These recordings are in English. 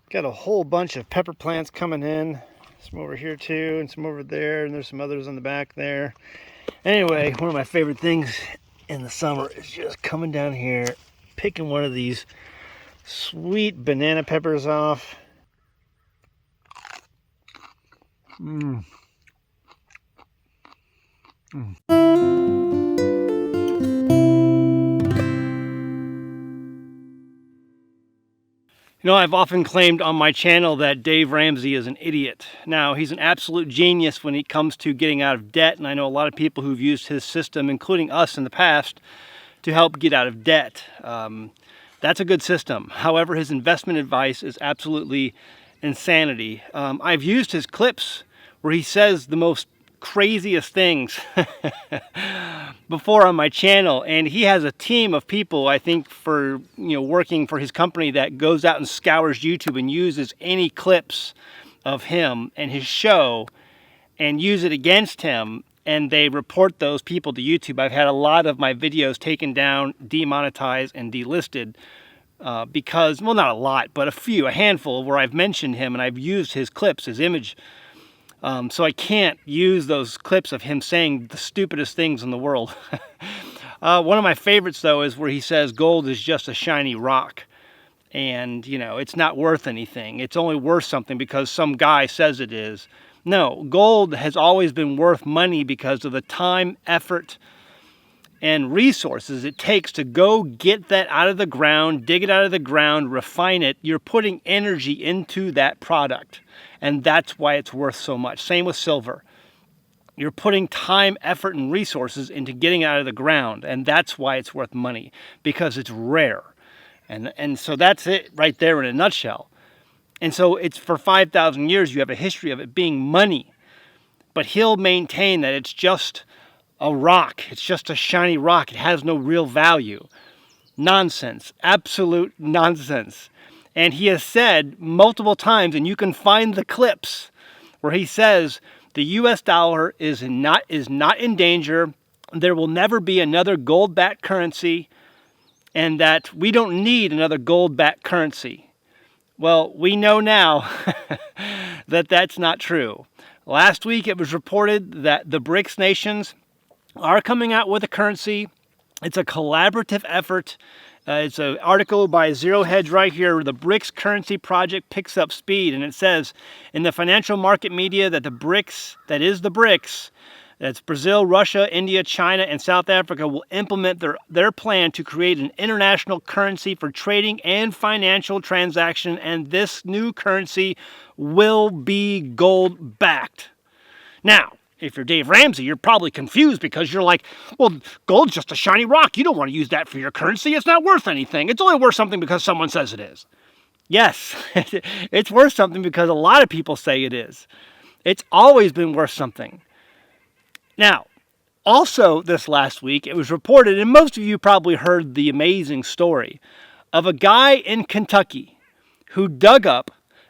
Got a whole bunch of pepper plants coming in. Some over here too, and some over there, and there's some others on the back there. Anyway, one of my favorite things in the summer is just coming down here, picking one of these sweet banana peppers off. Mmm. You know, I've often claimed on my channel that Dave Ramsey is an idiot. Now, he's an absolute genius when it comes to getting out of debt, and I know a lot of people who've used his system, including us in the past, to help get out of debt. That's a good system. However, his investment advice is absolutely insanity. I've used his clips where he says the most craziest things before on my channel, and he has a team of people, I think, for working for his company that goes out and scours YouTube and uses any clips of him and his show and use it against him, and they report those people to YouTube. I've had a lot of my videos taken down, demonetized, and delisted because, well, not a lot, but a handful where I've mentioned him and I've used his clips, his image. So I can't use those clips of him saying the stupidest things in the world. One of my favorites, though, is where he says gold is just a shiny rock. And, it's not worth anything. It's only worth something because some guy says it is. No, gold has always been worth money because of the time, effort, and resources it takes to go get that out of the ground, dig it out of the ground, refine it. You're putting energy into that product. And that's why it's worth so much. Same with silver. You're putting time, effort, and resources into getting it out of the ground. And that's why it's worth money, because it's rare. And so that's it right there in a nutshell. And so it's for 5,000 years, you have a history of it being money. But he'll maintain that it's just a rock. It's just a shiny rock. It has no real value. Nonsense. Absolute nonsense. And he has said multiple times, and you can find the clips where he says the US dollar is not in danger. There will never be another gold-backed currency, and that we don't need another gold-backed currency. Well, we know now that that's not true. Last week it was reported that the BRICS nations are coming out with a currency. It's a collaborative effort. It's an article by Zero Hedge right here. The BRICS currency project picks up speed. And it says in the financial market media that the BRICS, that's Brazil, Russia, India, China, and South Africa, will implement their plan to create an international currency for trading and financial transaction. And this new currency will be gold-backed. Now, if you're Dave Ramsey, you're probably confused because you're like, well, gold's just a shiny rock. You don't want to use that for your currency. It's not worth anything. It's only worth something because someone says it is. Yes, it's worth something because a lot of people say it is. It's always been worth something. Now, also this last week, it was reported, and most of you probably heard the amazing story of a guy in Kentucky who dug up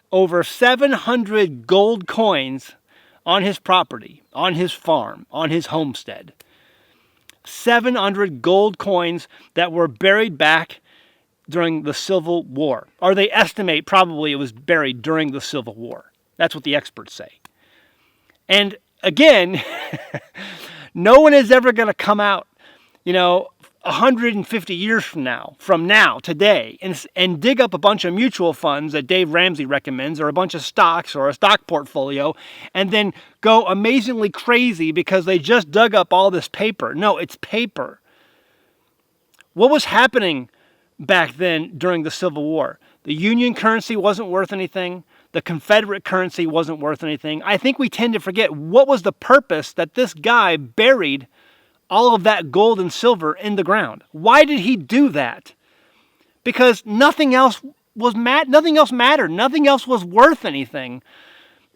over 700 gold coins on his property, on his farm, on his homestead. 700 gold coins that were buried back during the Civil War. Or they estimate probably it was buried during the Civil War. That's what the experts say. And again, no one is ever going to come out, 150 years from now, today, and dig up a bunch of mutual funds that Dave Ramsey recommends, or a bunch of stocks, or a stock portfolio, and then go amazingly crazy because they just dug up all this paper. No, it's paper. What was happening back then during the Civil War? The Union currency wasn't worth anything. The Confederate currency wasn't worth anything. I think we tend to forget what was the purpose that this guy buried all of that gold and silver in the ground. Why did he do that? Because nothing else mattered. Nothing else was worth anything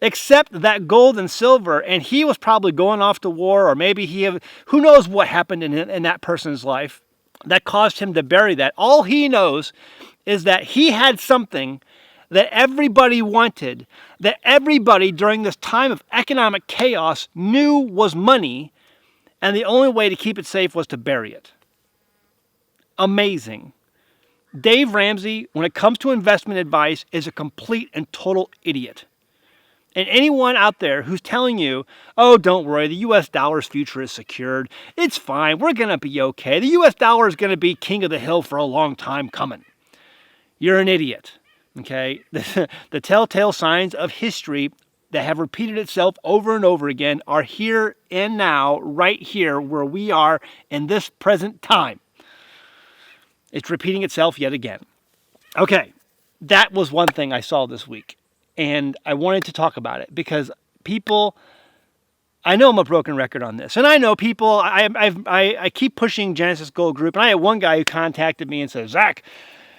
except that gold and silver. And he was probably going off to war, or maybe who knows what happened in that person's life that caused him to bury that. All he knows is that he had something that everybody wanted, that everybody during this time of economic chaos knew was money, and the only way to keep it safe was to bury it. Amazing. Dave Ramsey, when it comes to investment advice, is a complete and total idiot. And anyone out there who's telling you, oh, don't worry, the U.S. dollar's future is secured. It's fine. We're going to be okay. The U.S. dollar is going to be king of the hill for a long time coming. You're an idiot. Okay? The telltale signs of history that have repeated itself over and over again are here and now, right here where we are in this present time. It's repeating itself yet again. Okay, that was one thing I saw this week. And I wanted to talk about it because people, I know I'm a broken record on this. And I know people, I keep pushing Genesis Gold Group. And I had one guy who contacted me and said, Zach,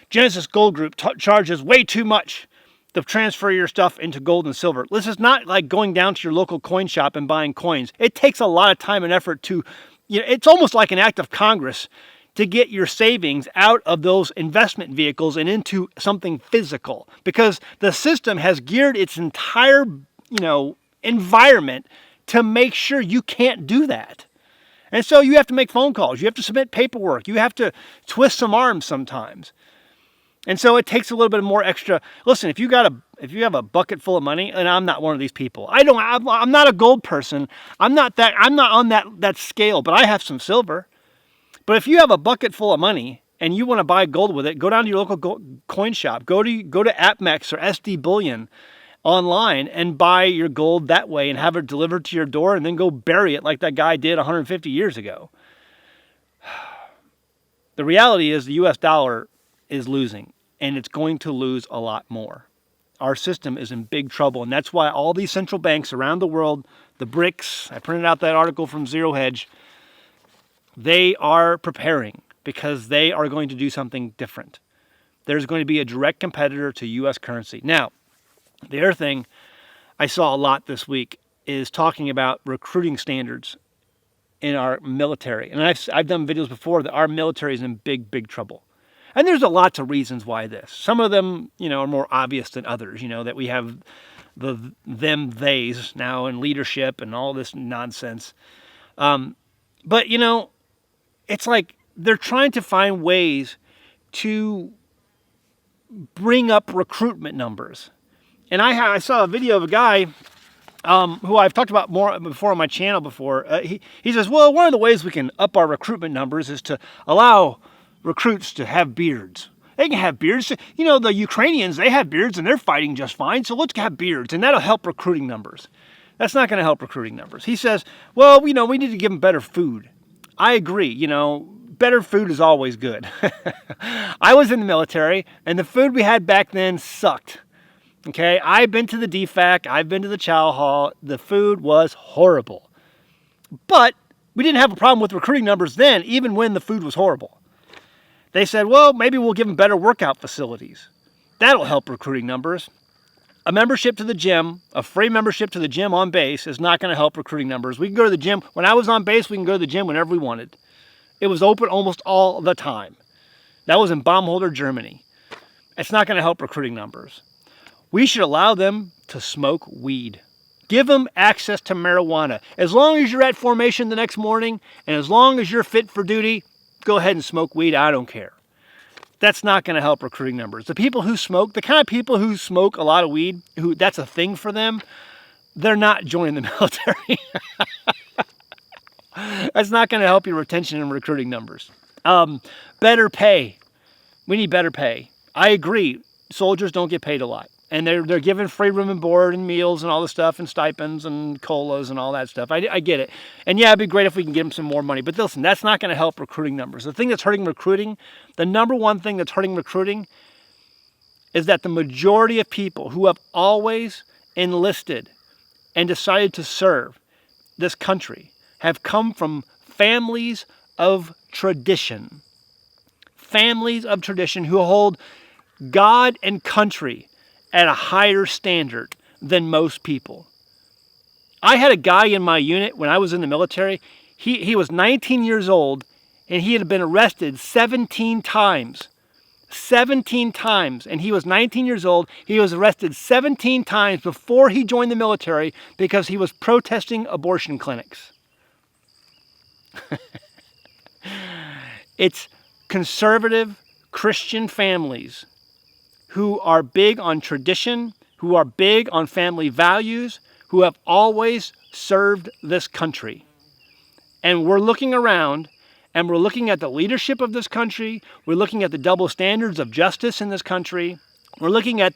Genesis Gold Group charges way too much to transfer your stuff into gold and silver. This is not like going down to your local coin shop and buying coins. It takes a lot of time and effort to, it's almost like an act of Congress to get your savings out of those investment vehicles and into something physical, because the system has geared its entire, environment to make sure you can't do that. And so you have to make phone calls. You have to submit paperwork. You have to twist some arms sometimes. And so it takes a little bit more extra. Listen, if you have a bucket full of money, and I'm not one of these people. I'm not a gold person. I'm not on that scale, but I have some silver. But if you have a bucket full of money and you want to buy gold with it, go down to your local coin shop. Go to APMEX or SD Bullion online and buy your gold that way and have it delivered to your door and then go bury it like that guy did 150 years ago. The reality is the U.S. dollar is losing, and it's going to lose a lot more. Our system is in big trouble, and that's why all these central banks around the world, the BRICS, I printed out that article from Zero Hedge, they are preparing because they are going to do something different. There's going to be a direct competitor to U.S. currency. Now, the other thing I saw a lot this week is talking about recruiting standards in our military. And I've done videos before that our military is in big, big trouble. And there's a lots of reasons why this. Some of them, are more obvious than others, that we have the theys now in leadership and all this nonsense. But, it's like they're trying to find ways to bring up recruitment numbers. And I saw a video of a guy who I've talked about more before on my channel before. He says, well, one of the ways we can up our recruitment numbers is to allow recruits to have beards. They can have beards. The Ukrainians, they have beards and they're fighting just fine. So let's have beards and that'll help recruiting numbers. That's not going to help recruiting numbers. He says, well, we need to give them better food. I agree. Better food is always good. I was in the military and the food we had back then sucked. Okay. I've been to the DFAC. I've been to the chow hall. The food was horrible, but we didn't have a problem with recruiting numbers then, even when the food was horrible. They said, well, maybe we'll give them better workout facilities. That'll help recruiting numbers. A membership to the gym, a free membership to the gym on base is not going to help recruiting numbers. We can go to the gym. When I was on base, we can go to the gym whenever we wanted. It was open almost all the time. That was in Baumholder, Germany. It's not going to help recruiting numbers. We should allow them to smoke weed. Give them access to marijuana. As long as you're at formation the next morning and as long as you're fit for duty, go ahead and smoke weed. I don't care. That's not going to help recruiting numbers. The people who smoke, the kind of people who smoke a lot of weed, who that's a thing for them, they're not joining the military. That's not going to help your retention and recruiting numbers. Better pay. We need better pay. I agree. Soldiers don't get paid a lot. And they're given free room and board and meals and all this stuff and stipends and colas and all that stuff. I get it. And yeah, it'd be great if we can give them some more money. But listen, that's not going to help recruiting numbers. The thing that's hurting recruiting, the number one thing that's hurting recruiting is that the majority of people who have always enlisted and decided to serve this country have come from families of tradition. Families of tradition who hold God and country at a higher standard than most people. I had a guy in my unit when I was in the military. He was 19 years old and he had been arrested 17 times. 17 times. And he was 19 years old. He was arrested 17 times before he joined the military because he was protesting abortion clinics. It's conservative Christian families who are big on tradition, who are big on family values, who have always served this country. And we're looking around and we're looking at the leadership of this country. We're looking at the double standards of justice in this country. We're looking at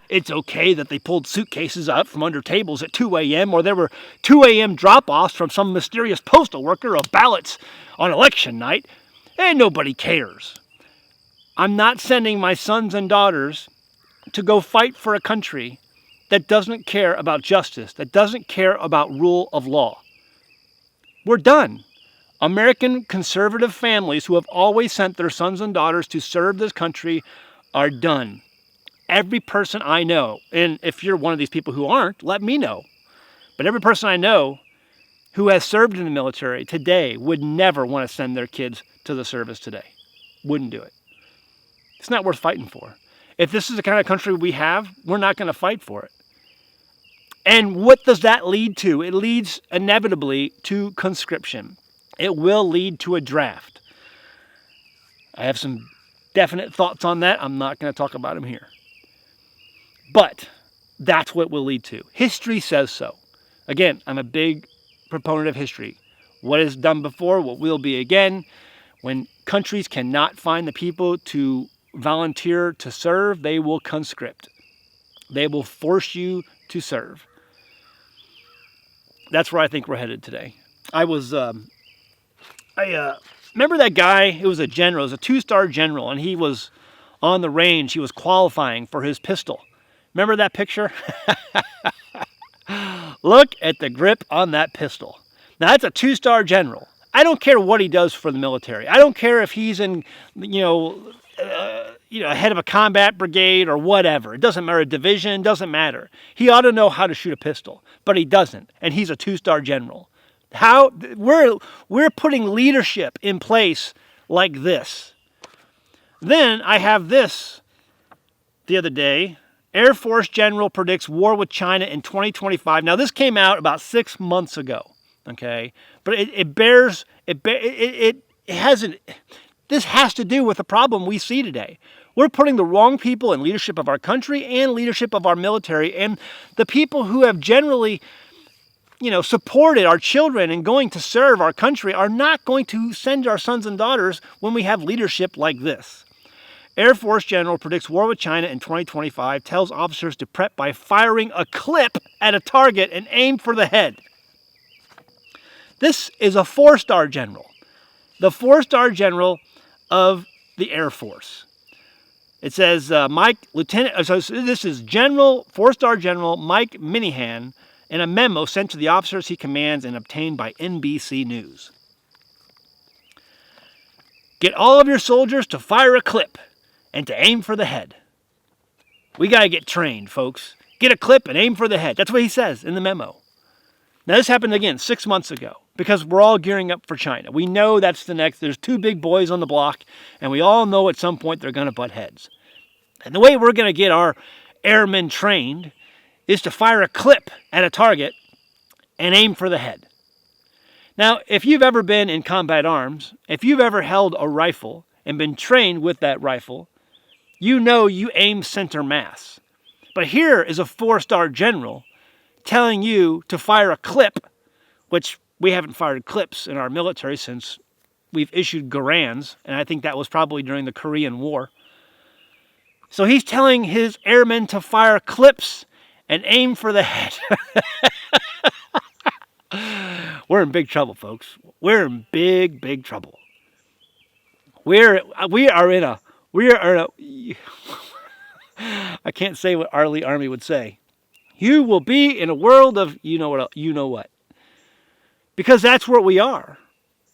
it's okay that they pulled suitcases out from under tables at 2 a.m. or there were 2 a.m. drop-offs from some mysterious postal worker of ballots on election night, and nobody cares. I'm not sending my sons and daughters to go fight for a country that doesn't care about justice, that doesn't care about rule of law. We're done. American conservative families who have always sent their sons and daughters to serve this country are done. Every person I know, and if you're one of these people who aren't, let me know. But every person I know who has served in the military today would never want to send their kids to the service today. Wouldn't do it. It's not worth fighting for. If this is the kind of country we have, we're not going to fight for it. And what does that lead to? It leads inevitably to conscription. It will lead to a draft. I have some definite thoughts on that. I'm not going to talk about them here. But that's what it will lead to. History says so. Again, I'm a big proponent of history. What is done before, what will be again. When countries cannot find the people to volunteer to serve, they will conscript. They will force you to serve. That's where I think we're headed today. Remember that guy? It was a general. It was a 2-star general, and he was on the range. He was qualifying for his pistol. Remember that picture? Look at the grip on that pistol. Now, that's a 2-star general. I don't care what he does for the military. I don't care if he's in, head of a combat brigade or whatever. It doesn't matter. A division, doesn't matter. He ought to know how to shoot a pistol, but he doesn't, and he's a 2-star general. How we're putting leadership in place like this. Then I have this the other day. Air Force General predicts war with China in 2025. Now this came out about 6 months ago. Okay, but this has to do with the problem we see today. We're putting the wrong people in leadership of our country and leadership of our military, and the people who have generally supported our children and going to serve our country are not going to send our sons and daughters when we have leadership like this. Air Force General predicts war with China in 2025, tells officers to prep by firing a clip at a target and aim for the head. This is a 4-star general, the 4-star general of the Air Force. It says this is General 4-star General Mike Minihan in a memo sent to the officers he commands and obtained by NBC News. Get all of your soldiers to fire a clip and to aim for the head. We got to get trained, folks. Get a clip and aim for the head. That's what he says in the memo. Now, this happened again 6 months ago because we're all gearing up for China. We know that's the next. There's 2 big boys on the block, and we all know at some point they're going to butt heads. And the way we're going to get our airmen trained is to fire a clip at a target and aim for the head. Now, if you've ever been in combat arms, if you've ever held a rifle and been trained with that rifle, you know you aim center mass. But here is a 4-star general telling you to fire a clip, which we haven't fired clips in our military since we've issued Garans, and I think that was probably during the Korean War. So he's telling his airmen to fire clips and aim for the head. We're in big trouble, folks. We're in big, big trouble. We are in a I can't say what Arlie Army would say. You will be in a world of you know what. Because that's where we are.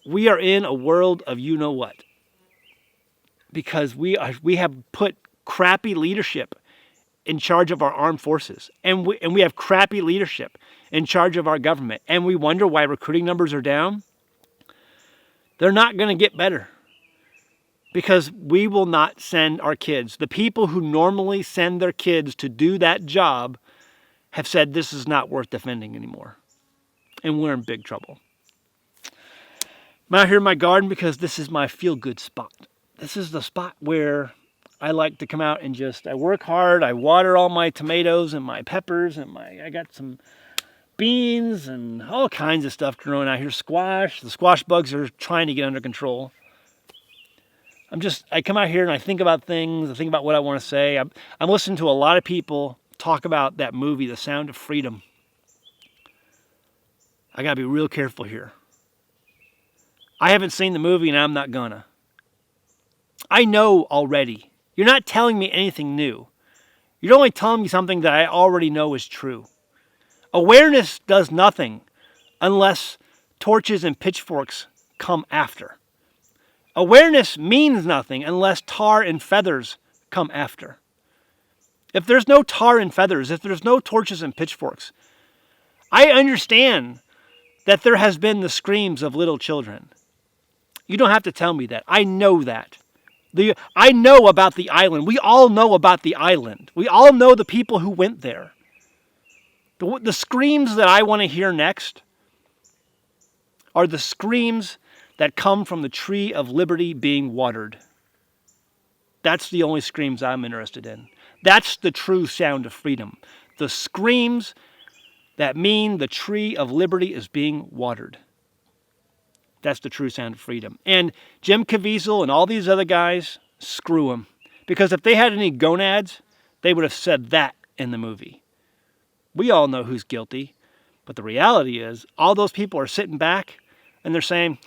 We are in a world of you know what. Because we have put crappy leadership in charge of our armed forces. And we have crappy leadership in charge of our government. And we wonder why recruiting numbers are down. They're not going to get better. Because we will not send our kids. The people who normally send their kids to do that job have said this is not worth defending anymore. And we're in big trouble. I'm out here in my garden because this is my feel-good spot. this is the spot where I like to come out and I work hard. I water all my tomatoes and my peppers and I got some beans and all kinds of stuff growing out here. Squash. The squash bugs are trying to get under control. I come out here and I think about things. I think about what I want to say. I'm listening to a lot of people talk about that movie, The Sound of Freedom. I got to be real careful here. I haven't seen the movie and I'm not gonna. I know already. You're not telling me anything new. You're only telling me something that I already know is true. Awareness does nothing unless torches and pitchforks come after. Awareness means nothing unless tar and feathers come after. If there's no tar and feathers, if there's no torches and pitchforks, I understand that there has been the screams of little children. You don't have to tell me that. I know that. I know about the island. We all know about the island. We all know the people who went there. The screams that I want to hear next are the screams that come from the tree of liberty being watered. That's the only screams I'm interested in. That's the true sound of freedom. The screams that mean the tree of liberty is being watered. That's the true sound of freedom. And Jim Caviezel and all these other guys, screw them. Because if they had any gonads, they would have said that in the movie. We all know who's guilty. But the reality is, all those people are sitting back and they're saying,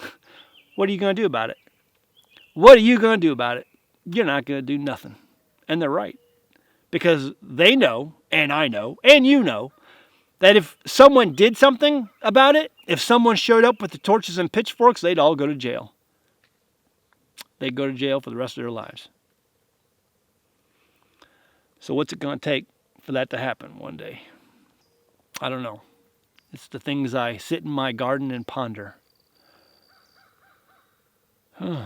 what are you going to do about it? What are you going to do about it? You're not going to do nothing. And they're right. Because they know, and I know, and you know, that if someone did something about it, if someone showed up with the torches and pitchforks, they'd all go to jail. They'd go to jail for the rest of their lives. So what's it going to take for that to happen one day? I don't know. It's the things I sit in my garden and ponder. We'll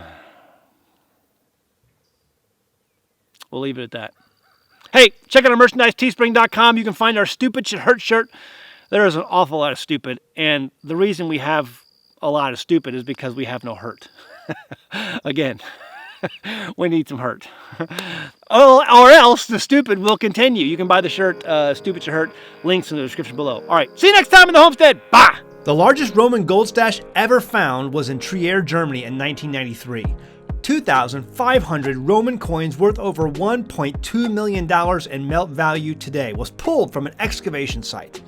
leave it at that. Hey, check out our merchandise, teespring.com. You can find our Stupid Should Hurt shirt. There is an awful lot of stupid, and the reason we have a lot of stupid is because we have no hurt. Again, we need some hurt. Or else the stupid will continue. You can buy the shirt, Stupid Should Hurt, links in the description below. All right, see you next time in the Homestead. Bye! The largest Roman gold stash ever found was in Trier, Germany in 1993. 2,500 Roman coins worth over $1.2 million in melt value today was pulled from an excavation site.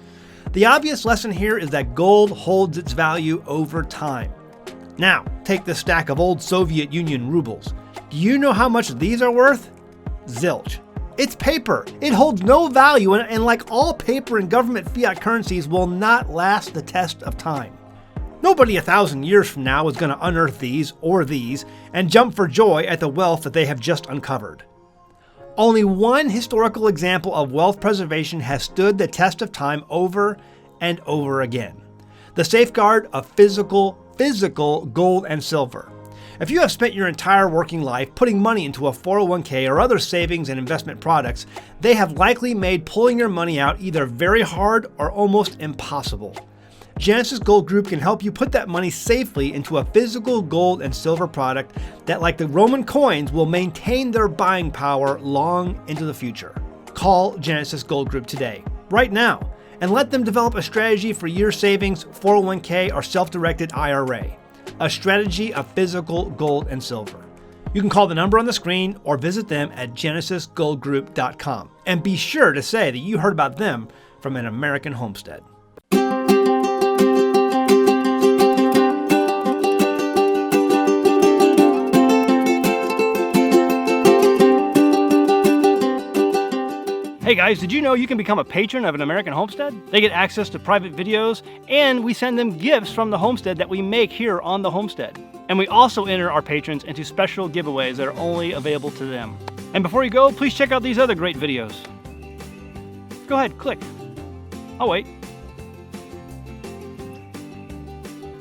The obvious lesson here is that gold holds its value over time. Now, take this stack of old Soviet Union rubles. Do you know how much these are worth? Zilch. It's paper. It holds no value, and like all paper and government fiat currencies, will not last the test of time. Nobody 1,000 years from now is going to unearth these and jump for joy at the wealth that they have just uncovered. Only one historical example of wealth preservation has stood the test of time over and over again. The safeguard of physical gold and silver. If you have spent your entire working life putting money into a 401k or other savings and investment products, they have likely made pulling your money out either very hard or almost impossible. Genesis Gold Group can help you put that money safely into a physical gold and silver product that, like the Roman coins, will maintain their buying power long into the future. Call Genesis Gold Group today, right now, and let them develop a strategy for your savings, 401k, or self-directed IRA. A strategy of physical gold and silver. You can call the number on the screen or visit them at genesisgoldgroup.com. And be sure to say that you heard about them from an American Homestead. Hey guys, did you know you can become a patron of an American Homestead? They get access to private videos, and we send them gifts from the homestead that we make here on the homestead. And we also enter our patrons into special giveaways that are only available to them. And before you go, please check out these other great videos. Go ahead, click. Oh wait.